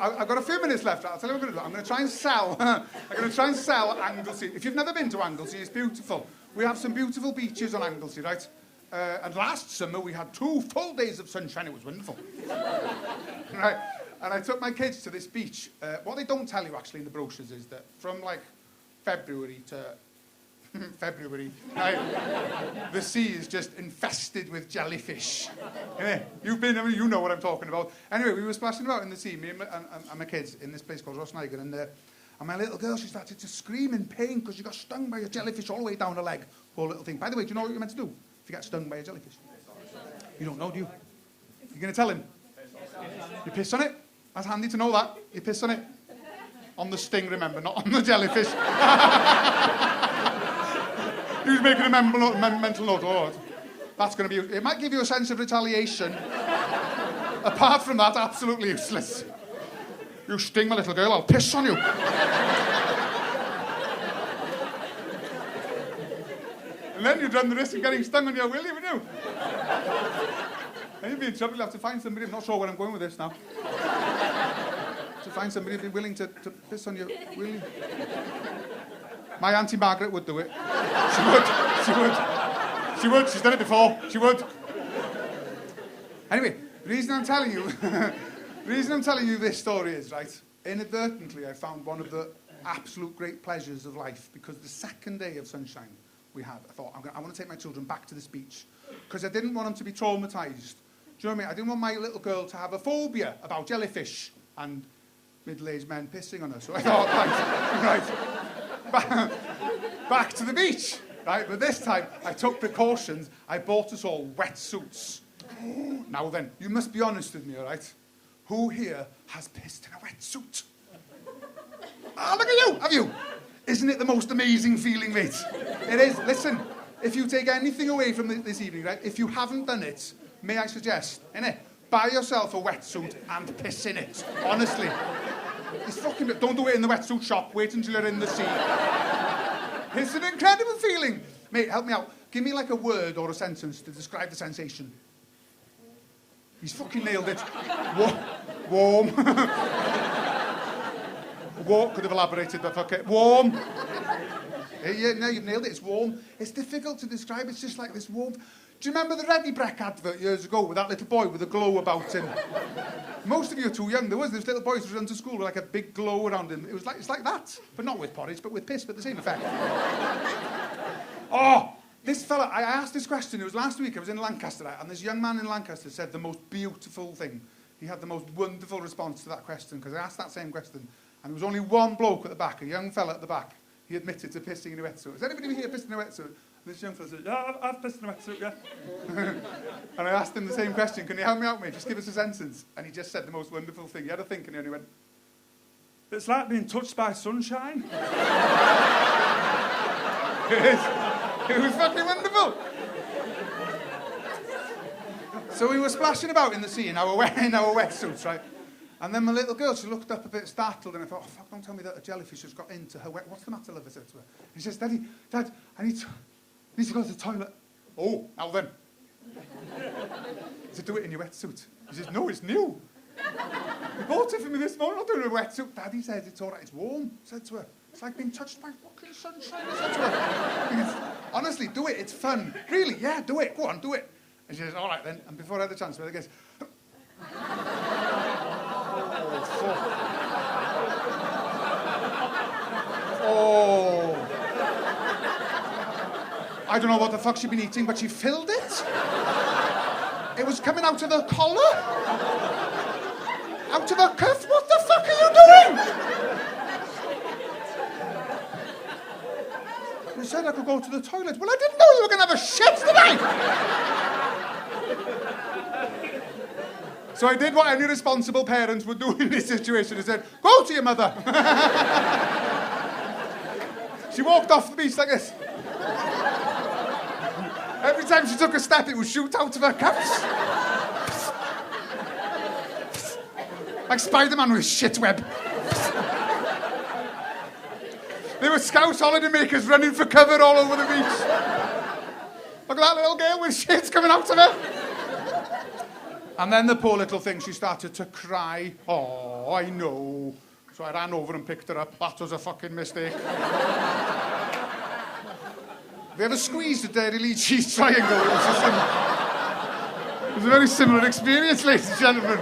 I've got a few minutes left. I'll tell you what I'm going to do. I'm going to try and sell. I'm going to try and sell Anglesey. If you've never been to Anglesey, it's beautiful. We have some beautiful beaches on Anglesey, right? And last summer we had 2 full days of sunshine. It was wonderful. Right? And I took my kids to this beach. What they don't tell you actually in the brochures is that from like February to February, right, the sea is just infested with jellyfish. You've been, I mean, you know what I'm talking about. Anyway, we were splashing about in the sea, me and my kids, in this place called Rosniger, and my little girl, she started to scream in pain because she got stung by a jellyfish all the way down her leg. Poor little thing. By the way, do you know what you're meant to do if you get stung by a jellyfish? You don't know, do you? You're going to tell him? You piss on it? That's handy to know that. You piss on it. On the sting, remember, not on the jellyfish. He was making a mental note. Oh, that's going to be... It might give you a sense of retaliation. Apart from that, absolutely useless. You sting my little girl, I'll piss on you. And then you'd run the risk of getting stung on your willy, wouldn't you? And you'd be in trouble. You'll have to find somebody. I'm not sure where I'm going with this now. To find somebody who'd be willing to piss on your willy. My Auntie Margaret would do it. She would. She would. She would. She's done it before. She would. Anyway, the reason I'm telling you this story is, right, inadvertently I found one of the absolute great pleasures of life, because the second day of sunshine we had, I thought, I want to take my children back to this beach, because I didn't want them to be traumatised. Do you know what I mean? I didn't want my little girl to have a phobia about jellyfish and middle-aged men pissing on her. So I thought, right, back to the beach, right? But this time, I took precautions. I bought us all wetsuits. Now then, you must be honest with me, all right? Who here has pissed in a wetsuit? Ah, look at you, have you? Isn't it the most amazing feeling, mate? It is. Listen, if you take anything away from this evening, right? If you haven't done it, may I suggest, innit? Buy yourself a wetsuit and piss in it. Honestly. It's fucking... Don't do it in the wetsuit shop. Wait until you're in the sea. It's an incredible feeling. Mate, help me out. Give me like a word or a sentence to describe the sensation. He's fucking nailed it. Warm. Warm. Could have elaborated, but fuck it. Warm. Yeah, no, you've nailed it. It's warm. It's difficult to describe. It's just like this warmth. Do you remember the Ready Breck advert years ago with that little boy with a glow about him? Most of you are too young. There was this little boy who ran to school with like a big glow around him. It's like that, but not with porridge, but with piss, but the same effect. Oh, this fella, I asked this question. It was last week. I was in Lancaster, and this young man in Lancaster said the most beautiful thing. He had the most wonderful response to that question, because I asked that same question, and there was only one bloke at the back, a young fella at the back. He admitted to pissing in a wetsuit. Has anybody here pissed in a wetsuit? This young fella said, yeah, I've pissed in a wetsuit, yeah. And I asked him the same question, can you help me out, mate? Just give us a sentence. And he just said the most wonderful thing. He had a think, and he only went, it's like being touched by sunshine. It is. It was fucking wonderful. So we were splashing about in the sea in our wetsuits, right? And then my little girl, she looked up a bit startled, and I thought, oh, fuck, don't tell me that a jellyfish has got into her wet... What's the matter, love? I said to her. And she says, Dad, I need to go to the toilet. Oh, now then. I said, do it in your wetsuit. He says, no, it's new. You bought it for me this morning. I'll do it in a wetsuit. Daddy said, it's all right, it's warm. I said to her, it's like being touched by fucking sunshine. I said to her. Honestly, do it, it's fun. Really, yeah, do it. Go on, do it. And she says, all right then. And before I had the chance, I guess... Oh. I don't know what the fuck she'd been eating, but she filled it. It was coming out of the collar. Out of her cuff. What the fuck are you doing? You said I could go to the toilet. Well, I didn't know you were going to have a shit tonight. So I did what any responsible parents would do in this situation. I said, go to your mother. She walked off the beach like this. Every time she took a step, it would shoot out of her cuffs. Like Spider-Man with shit web. There were Scouse holiday makers running for cover all over the beach. Look at that little girl with shit coming out of her. And then the poor little thing, she started to cry. Oh, I know. So I ran over and picked her up. That was a fucking mistake. Have you ever squeezed a Dairy Lee cheese triangle? It was a very similar experience, ladies and gentlemen.